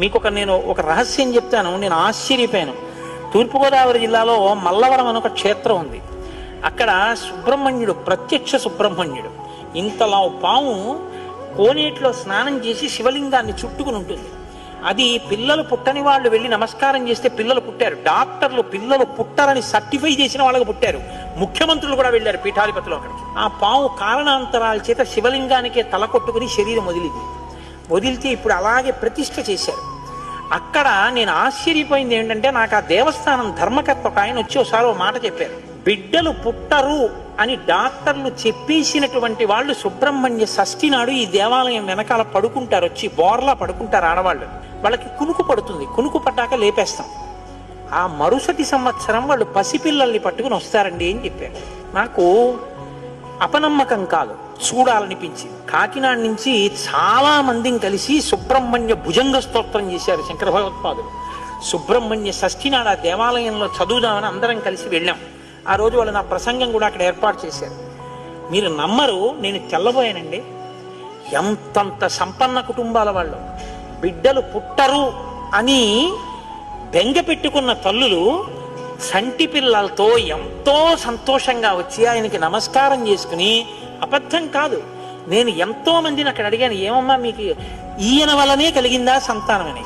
మీకు నేను ఒక రహస్యం చెప్తాను. నేను ఆశ్చర్యపోయాను. తూర్పుగోదావరి జిల్లాలో మల్లవరం అని ఒక క్షేత్రం ఉంది. అక్కడ సుబ్రహ్మణ్యుడు, ప్రత్యక్ష సుబ్రహ్మణ్యుడు, ఇంతలా పాము కోనేటిలో స్నానం చేసి శివలింగాన్ని చుట్టుకుని ఉంటుంది. అది పిల్లలు పుట్టని వాళ్ళు వెళ్ళి నమస్కారం చేస్తే పిల్లలు పుట్టారు. డాక్టర్లు పిల్లలు పుట్టారని సర్టిఫై చేసిన వాళ్ళకి పుట్టారు. ముఖ్యమంత్రులు కూడా వెళ్ళారు పీఠాధిపతులు అక్కడికి. ఆ పాము కారణాంతరాల చేత శివలింగానికే తల కొట్టుకుని శరీరం వదిలితే ఇప్పుడు అలాగే ప్రతిష్ఠ చేశారు. అక్కడ నేను ఆశ్చర్యపోయింది ఏంటంటే, నాకు ఆ దేవస్థానం ధర్మకర్త ఒక ఆయన వచ్చి ఒకసారి ఓ మాట చెప్పారు. బిడ్డలు పుట్టరు అని డాక్టర్లు చెప్పేసినటువంటి వాళ్ళు సుబ్రహ్మణ్య షష్ఠి నాడు ఈ దేవాలయం వెనకాల పడుకుంటారు, వచ్చి బోర్లా పడుకుంటారు ఆడవాళ్ళు. వాళ్ళకి కునుకు పడుతుంది, కునుకు పడ్డాక లేపేస్తాం. ఆ మరుసటి సంవత్సరం వాళ్ళు పసిపిల్లల్ని పట్టుకుని వస్తారండి అని చెప్పారు. నాకు అపనమ్మకం కాదు, చూడాలనిపించింది. కాకినాడ నుంచి చాలా మందిని కలిసి సుబ్రహ్మణ్య భుజంగ స్తోత్రం చేశారు శంకర భగవత్పాదులు. సుబ్రహ్మణ్య షష్ఠి నాడు ఆ దేవాలయంలో చదువుదామని అందరం కలిసి వెళ్ళాం. ఆ రోజు వాళ్ళు నా ప్రసంగం కూడా అక్కడ ఏర్పాటు చేశారు. మీరు నమ్మరు, నేను తెల్లబోయానండి. ఎంతంత సంపన్న కుటుంబాల వాళ్ళు బిడ్డలు పుట్టరు అని బెంగ పెట్టుకున్న తల్లులు సంటి పిల్లలతో ఎంతో సంతోషంగా వచ్చి ఆయనకి నమస్కారం చేసుకుని, అబద్ధం కాదు, నేను ఎంతో మందిని అక్కడ అడిగాను, ఏమమ్మా మీకు ఈయన వల్లనే కలిగిందా సంతానం అని.